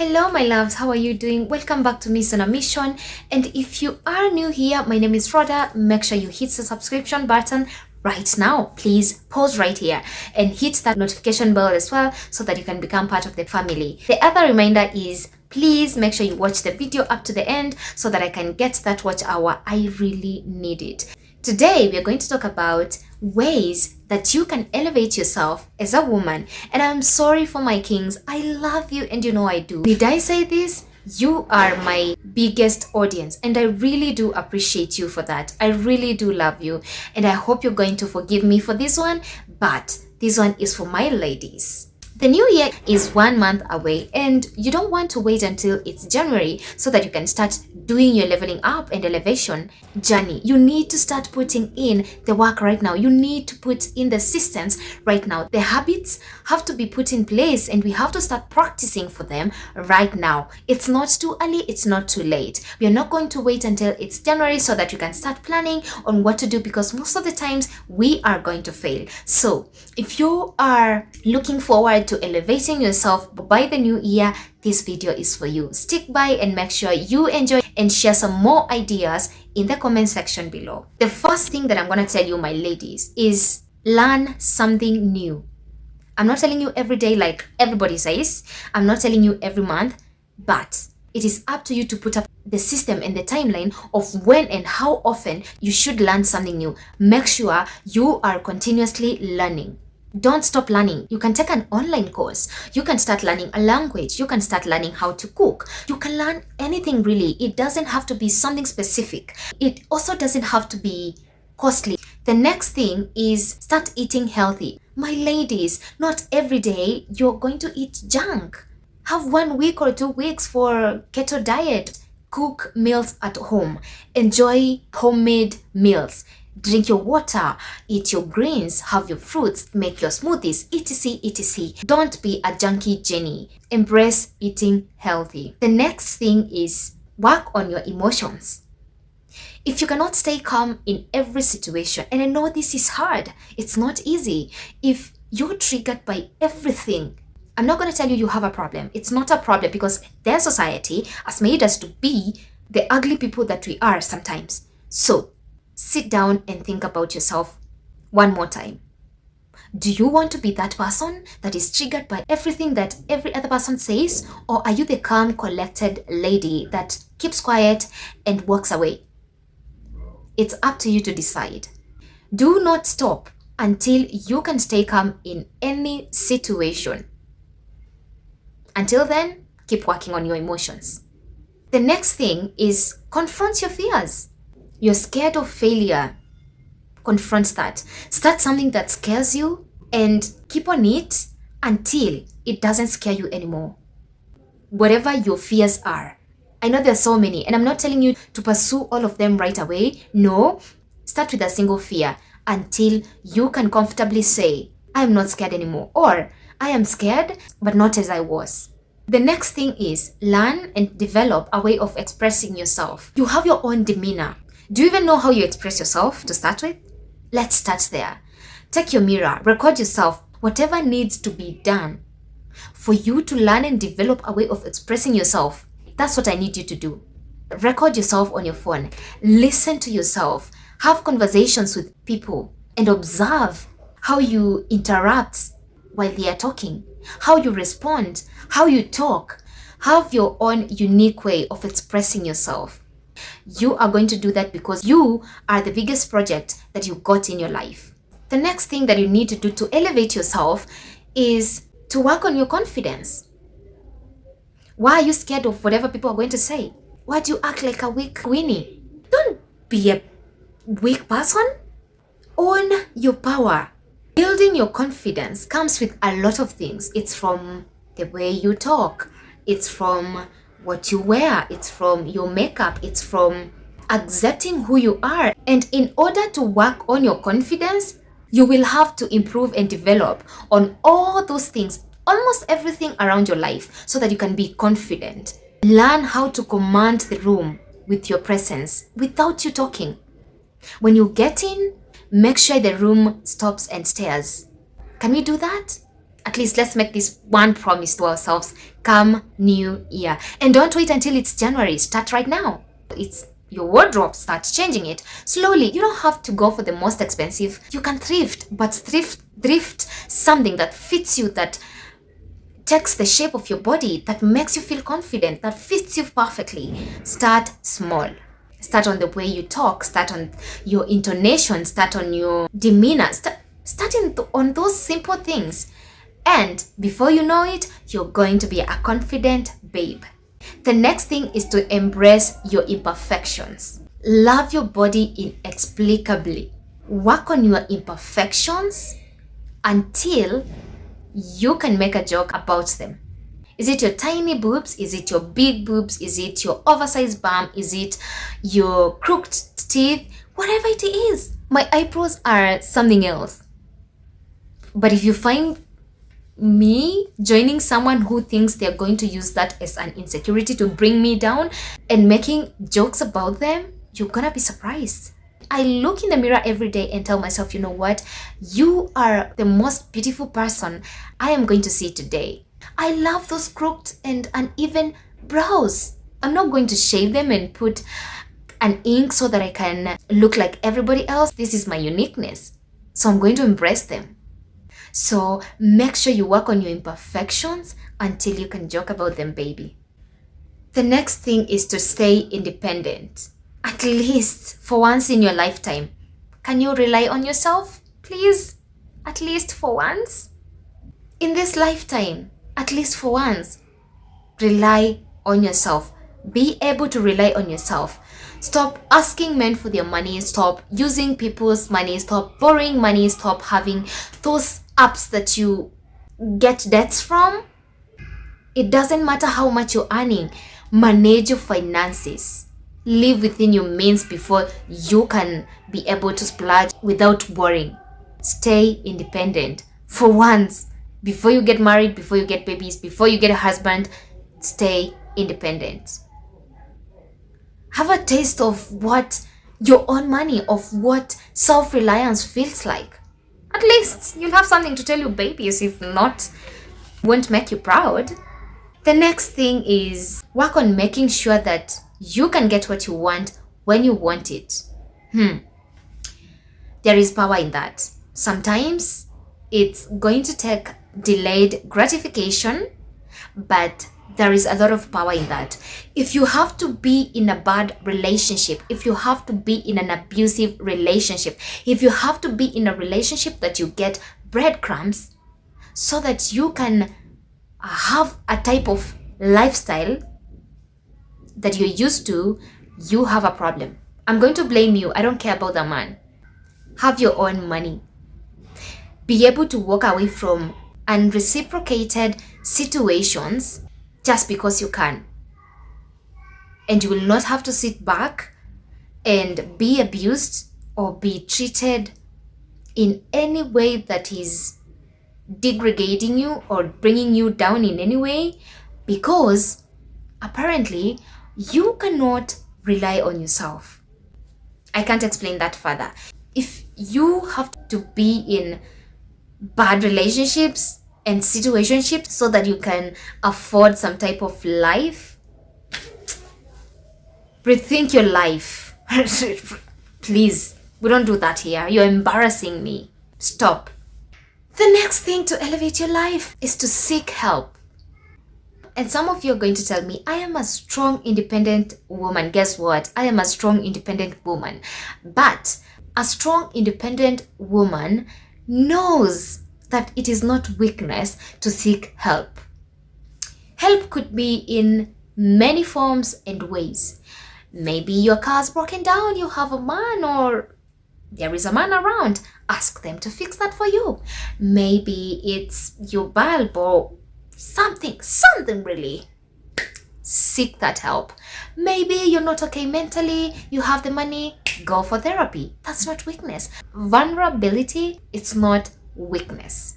Hello, my loves. How are you doing? Welcome back to Miss on a Mission. And if you are new here, my name is Rhoda. Make sure you hit the subscription button right now. Please pause right here and hit that notification bell as well so that you can become part of the family. The other reminder is please make sure you watch the video up to the end so that I can get that watch hour. I really need it. Today, we are going to talk about ways that you can elevate yourself as a woman. And I'm sorry for my kings. I love you and you know I do. Did I say this? You are my biggest audience and I really do appreciate you for that. I really do love you and I hope you're going to forgive me for this one, but this one is for my ladies. The new year is 1 month away and you don't want to wait until it's January so that you can start doing your leveling up and elevation journey. You need to start putting in the work right now. You need to put in the systems right now. The habits have to be put in place and we have to start practicing for them right now. It's not too early, it's not too late. We are not going to wait until it's January so that you can start planning on what to do, because most of the times we are going to fail. So if you are looking forward to elevating yourself by the new year, this video is for you. Stick by and make sure you enjoy and share some more ideas in the comment section below. The first thing that I'm going to tell you, my ladies, is learn something new. I'm not telling you every day like everybody says. I'm not telling you every month, but it is up to you to put up the system and the timeline of when and how often you should learn something new. Make sure you are continuously learning. Don't stop learning. You can take an online course. You can start learning a language. You can start learning how to cook. You can learn anything really. It doesn't have to be something specific. It also doesn't have to be costly. The next thing is start eating healthy. My ladies, not every day you're going to eat junk. Have 1 week or 2 weeks for keto diet. Cook meals at home. Enjoy homemade meals. Drink your water, eat your greens, have your fruits, make your smoothies, etc, etc. Don't be a junkie Jenny. Embrace eating healthy. The next thing is work on your emotions. If you cannot stay calm in every situation, and I know this is hard, it's not easy. If you're triggered by everything, I'm not going to tell you you have a problem. It's not a problem because their society has made us to be the ugly people that we are sometimes. So sit down and think about yourself one more time. Do you want to be that person that is triggered by everything that every other person says? Or are you the calm, collected lady that keeps quiet and walks away? It's up to you to decide. Do not stop until you can stay calm in any situation. Until then, keep working on your emotions. The next thing is confront your fears. You're scared of failure. Confront that. Start something that scares you and keep on it until it doesn't scare you anymore. Whatever your fears are. I know there's so many and I'm not telling you to pursue all of them right away. No, start with a single fear until you can comfortably say, I am not scared anymore, or I am scared but not as I was. The next thing is learn and develop a way of expressing yourself. You have your own demeanor. Do you even know how you express yourself to start with? Let's start there. Take your mirror, record yourself, whatever needs to be done for you to learn and develop a way of expressing yourself. That's what I need you to do. Record yourself on your phone. Listen to yourself. Have conversations with people and observe how you interact while they are talking, how you respond, how you talk. Have your own unique way of expressing yourself. You are going to do that because you are the biggest project that you got in your life. The next thing that you need to do to elevate yourself is to work on your confidence. Why are you scared of whatever people are going to say? Why do you act like a weak Winnie? Don't be a weak person. Own your power. Building your confidence comes with a lot of things. It's from the way you talk. It's from what you wear, it's from your makeup, it's from accepting who you are. And in order to work on your confidence, you will have to improve and develop on all those things, almost everything around your life, so that you can be confident. Learn how to command the room with your presence without you talking. When you get in, make sure the room stops and stares. Can we do that? At least let's make this one promise to ourselves. come new year. And don't wait until it's January. Start right now. It's your wardrobe, start changing it slowly. You don't have to go for the most expensive. You can thrift, but thrift something that fits you, that takes the shape of your body, that makes you feel confident, that fits you perfectly. Start small. Start on the way you talk, start on your intonation, start on your demeanor, starting on those simple things. And before you know it, you're going to be a confident babe. The next thing is to embrace your imperfections. Love your body inexplicably. Work on your imperfections until you can make a joke about them. Is it your tiny boobs? Is it your big boobs? Is it your oversized bum? Is it your crooked teeth? Whatever it is. My eyebrows are something else. But if you find me joining someone who thinks they're going to use that as an insecurity to bring me down and making jokes about them, you're gonna be surprised. I look in the mirror every day and tell myself, you know what? You are the most beautiful person I am going to see today. I love those crooked and uneven brows. I'm not going to shave them and put an ink so that I can look like everybody else. This is my uniqueness. So I'm going to embrace them. So make sure you work on your imperfections until you can joke about them, baby. The next thing is to stay independent. At least for once in your lifetime. Can you rely on yourself, please? At least for once? In this lifetime, at least for once, rely on yourself. Be able to rely on yourself. Stop asking men for their money. Stop using people's money. Stop borrowing money. Stop having those apps that you get debts from. It doesn't matter how much you're earning. Manage your finances. Live within your means before you can be able to splurge without worrying. Stay independent. For once, before you get married, before you get babies, before you get a husband, stay independent. Have a taste of what your own money, of what self-reliance feels like. At least you'll have something to tell your babies. If not, won't make you proud. The next thing is work on making sure that you can get what you want when you want it. There is power in that. Sometimes it's going to take delayed gratification, but there is a lot of power in that. If you have to be in a bad relationship, if you have to be in an abusive relationship, if you have to be in a relationship that you get breadcrumbs so that you can have a type of lifestyle that you're used to, you have a problem. I'm going to blame you. I don't care about the man. Have your own money. Be able to walk away from unreciprocated situations just because you can. And you will not have to sit back and be abused or be treated in any way that is degrading you or bringing you down in any way, because apparently you cannot rely on yourself. I can't explain that further. If you have to be in bad relationships and situationships so that you can afford some type of life, rethink your life. Please, we don't do that here. You're embarrassing me. Stop. The next thing to elevate your life is to seek help. And some of you are going to tell me, I am a strong, independent woman. Guess what? I am a strong, independent woman. But a strong, independent woman knows that it is not weakness to seek help. Help could be in many forms and ways. Maybe your car's broken down, you have a man, or there is a man around. Ask them to fix that for you. Maybe it's your bulb or something really. Seek that help. Maybe you're not okay mentally, you have the money, go for therapy. That's not weakness. Vulnerability, it's not weakness.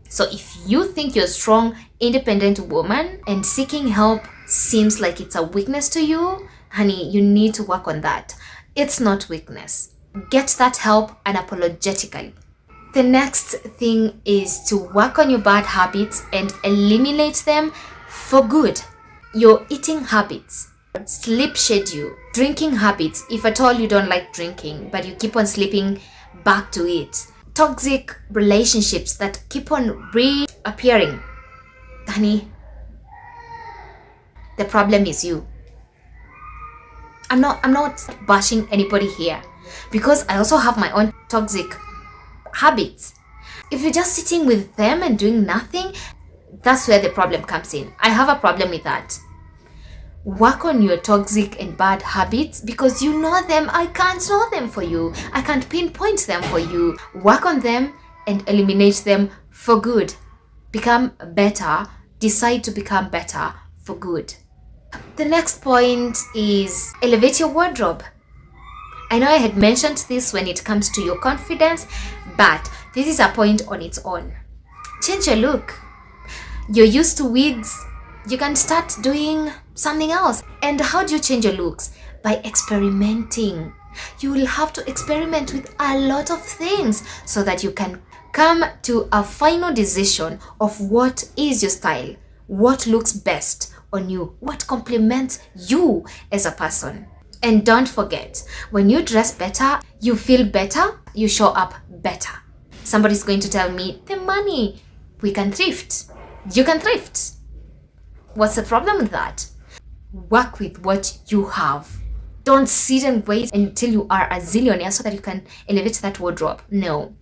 So if you think you're a strong, independent woman and seeking help seems like it's a weakness to you, honey, you need to work on that. It's not weakness. Get that help unapologetically. The next thing is to work on your bad habits and eliminate them for good. Your eating habits, sleep schedule, drinking habits, if at all you don't like drinking, but you keep on sleeping back to it. Toxic relationships that keep on reappearing. Honey, the problem is you. I'm not bashing anybody here, because I also have my own toxic habits. If you're just sitting with them and doing nothing, that's where the problem comes in. I have a problem with that. Work on your toxic and bad habits, because you know them. I can't know them for you. I can't pinpoint them for you. Work on them and eliminate them for good. Become better. Decide to become better for good. The next point is elevate your wardrobe. I know I had mentioned this when it comes to your confidence, but this is a point on its own. Change your look. You're used to wigs. You can start doing something else. And how do you change your looks? By experimenting. You will have to experiment with a lot of things so that you can come to a final decision of what is your style, what looks best on you, what complements you as a person. And don't forget, when you dress better, you feel better, you show up better. Somebody's going to tell me, the money, we can thrift. You can thrift. What's the problem with that? Work with what you have. Don't sit and wait until you are a zillionaire so that you can elevate that wardrobe. No.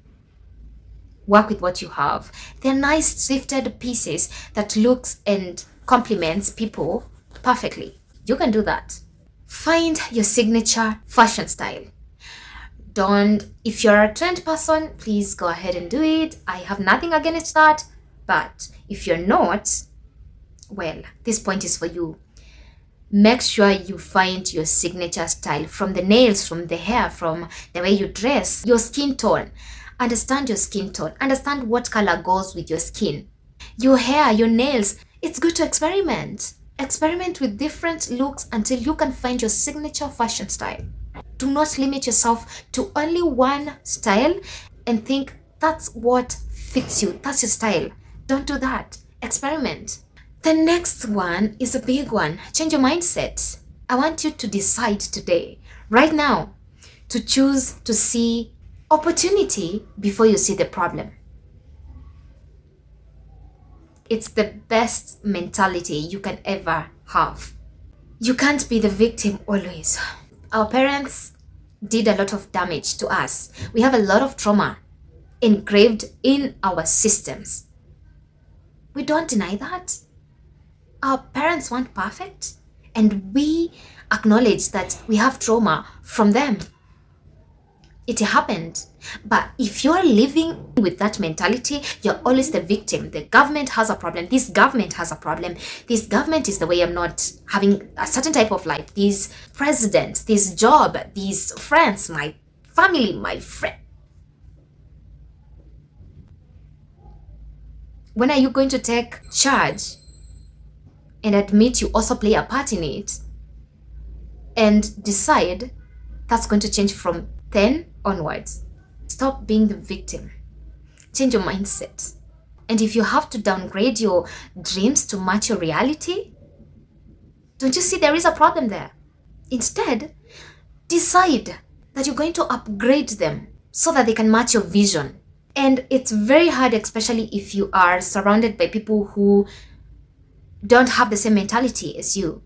Work with what you have. They're nice thrifted pieces that looks and complements people perfectly. You can do that. Find your signature fashion style. If you're a trend person, please go ahead and do it. I have nothing against that. But if you're not, well, this point is for you. Make sure you find your signature style, from the nails, from the hair, from the way you dress, your skin tone. Understand your skin tone. Understand what color goes with your skin. Your hair, your nails. It's good to experiment. Experiment with different looks until you can find your signature fashion style. Do not limit yourself to only one style and think that's what fits you. That's your style. Don't do that. Experiment. The next one is a big one. Change your mindset. I want you to decide today, right now, to choose to see opportunity before you see the problem. It's the best mentality you can ever have. You can't be the victim always. Our parents did a lot of damage to us. We have a lot of trauma engraved in our systems. We don't deny that. Our parents weren't perfect, and we acknowledge that we have trauma from them. It happened. But if you're living with that mentality, you're always the victim. The government has a problem. This government has a problem. This government is the way I'm not having a certain type of life. This president, this job, these friends, my family, my friend. When are you going to take charge and admit you also play a part in it and decide that's going to change from then onwards? Stop being the victim. Change your mindset. And if you have to downgrade your dreams to match your reality, don't you see there is a problem there? Instead, decide that you're going to upgrade them so that they can match your vision. And it's very hard, especially if you are surrounded by people who don't have the same mentality as you.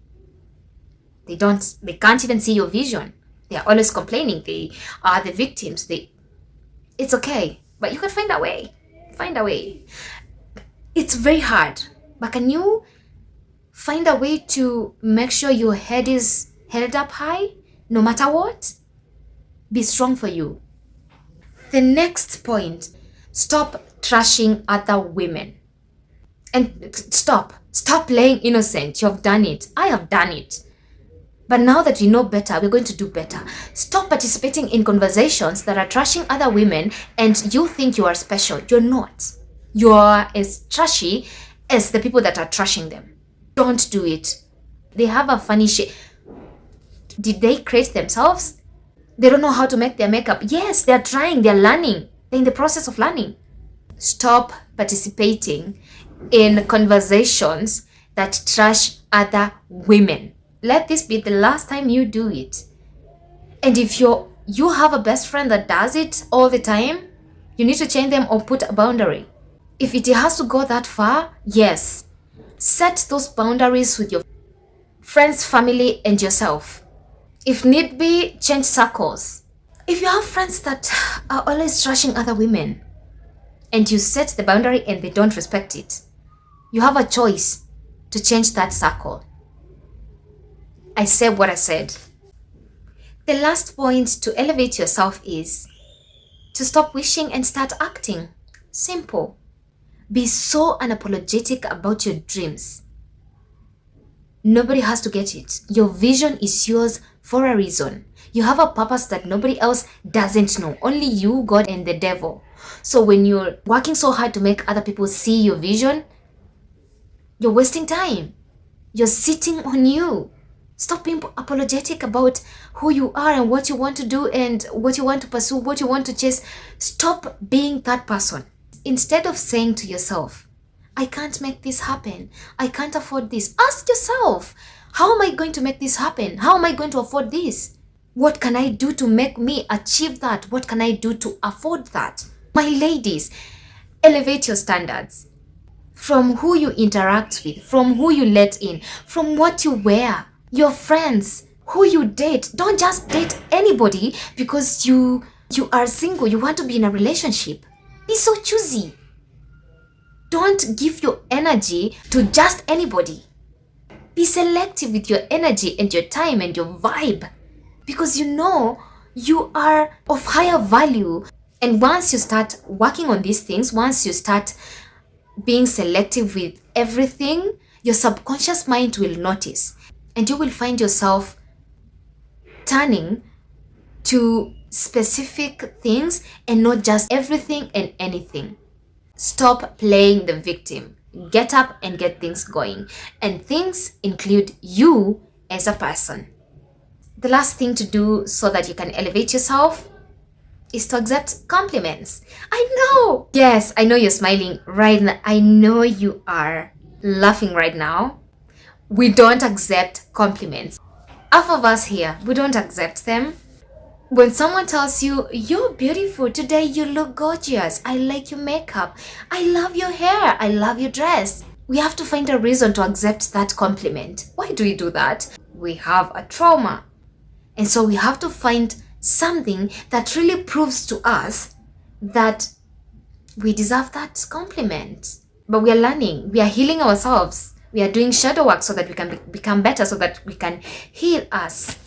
They can't even see your vision. They are always complaining. They are the victims. It's okay, but you can find a way. Find a way. It's very hard, but can you find a way to make sure your head is held up high no matter what? Be strong for you. The next point, stop trashing other women. And stop playing innocent. You have done it. I have done it. But now that we know better, we're going to do better. Stop participating in conversations that are trashing other women and you think you are special. You're not. You are as trashy as the people that are trashing them. Don't do it. They have a funny shit. Did they create themselves? They don't know how to make their makeup. Yes, they're trying. They're learning. They're in the process of learning. Stop participating in conversations that trash other women. Let this be the last time you do it. And if you have a best friend that does it all the time, you need to change them or put a boundary. If it has to go that far, yes, set those boundaries with your friends, family, and yourself. If need be, change circles. If you have friends that are always trashing other women and you set the boundary and they don't respect it, you have a choice to change that circle. I said what I said. The last point to elevate yourself is to stop wishing and start acting. Simple. Be so unapologetic about your dreams. Nobody has to get it. Your vision is yours for a reason. You have a purpose that nobody else doesn't know. Only you, God, and the devil. So when you're working so hard to make other people see your vision, you're wasting time. You're sitting on you. Stop being apologetic about who you are and what you want to do and what you want to pursue, what you want to chase. Stop being that person. Instead of saying to yourself, I can't make this happen, I can't afford this, ask yourself, how am I going to make this happen? How am I going to afford this? What can I do to make me achieve that? What can I do to afford that? My ladies, elevate your standards. From who you interact with, from who you let in, from what you wear, your friends, who you date. Don't just date anybody because you are single, you want to be in a relationship. Be so choosy. Don't give your energy to just anybody. Be selective with your energy and your time and your vibe, because you know you are of higher value. And once you start working on these things, once you start being selective with everything, your subconscious mind will notice, and you will find yourself turning to specific things and not just everything and anything. Stop playing the victim. Get up and get things going. And things include you as a person. The last thing to do so that you can elevate yourself is to accept compliments. I know. Yes, I know you're smiling right now. I know you are laughing right now. We don't accept compliments. Half of us here, we don't accept them. When someone tells you, you're beautiful today, you look gorgeous, I like your makeup, I love your hair, I love your dress, we have to find a reason to accept that compliment. Why do we do that? We have a trauma. And so we have to find something that really proves to us that we deserve that compliment. But we are learning, we are healing ourselves. We are doing shadow work so that we can become better, so that we can heal us.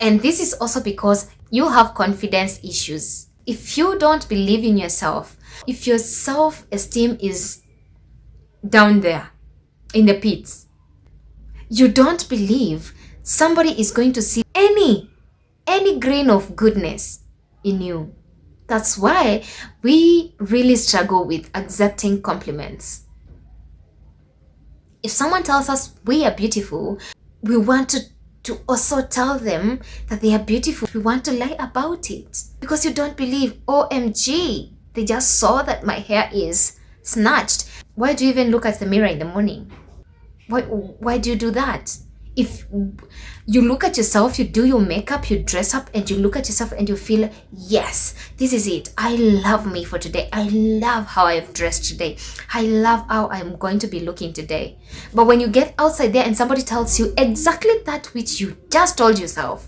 And this is also because you have confidence issues. If you don't believe in yourself, if your self-esteem is down there in the pits, you don't believe somebody is going to see any grain of goodness in you. That's why we really struggle with accepting compliments. If someone tells us we are beautiful, we want to also tell them that they are beautiful. We want to lie about it because you don't believe, OMG, they just saw that my hair is snatched. Why do you even look at the mirror in the morning? Why do you do that? If you look at yourself, you do your makeup, you dress up, and you look at yourself and you feel, yes, this is it. I love me for today. I love how I've dressed today. I love how I'm going to be looking today. But when you get outside there and somebody tells you exactly that which you just told yourself,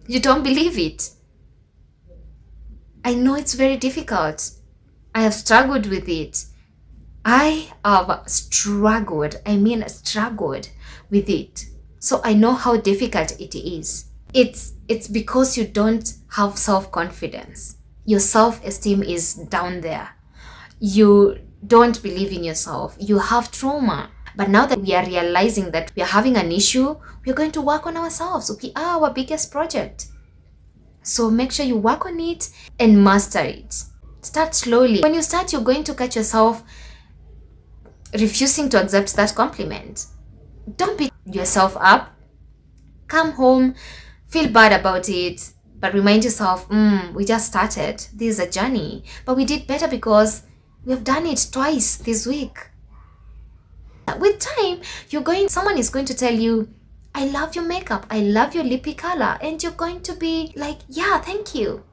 you don't believe it. I know it's very difficult. I have struggled with it. I have struggled with it. So I know how difficult it is. It's because you don't have self-confidence. Your self-esteem is down there. You don't believe in yourself. You have trauma. But now that we are realizing that we are having an issue, we're going to work on ourselves. We are our biggest project. So make sure you work on it and master it. Start slowly. When you start, you're going to catch yourself refusing to accept that compliment. Don't beat yourself up. Come home, feel bad about it, but remind yourself, we just started. This is a journey. But we did better because we have done it twice this week. With time, someone is going to tell you, I love your makeup, I love your lippy color, and you're going to be like, yeah, thank you.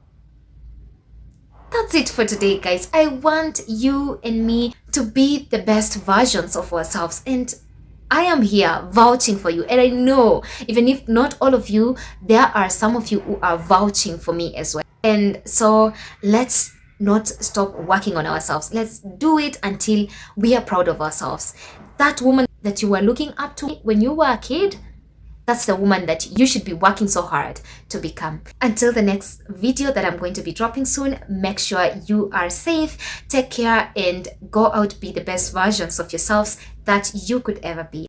That's it for today, guys. I want you and me to be the best versions of ourselves, and I am here vouching for you. And I know, even if not all of you, there are some of you who are vouching for me as well. And so let's not stop working on ourselves. Let's do it until we are proud of ourselves. That woman that you were looking up to when you were a kid, that's the woman that you should be working so hard to become. Until the next video that I'm going to be dropping soon, make sure you are safe, take care, and go out, be the best versions of yourselves that you could ever be.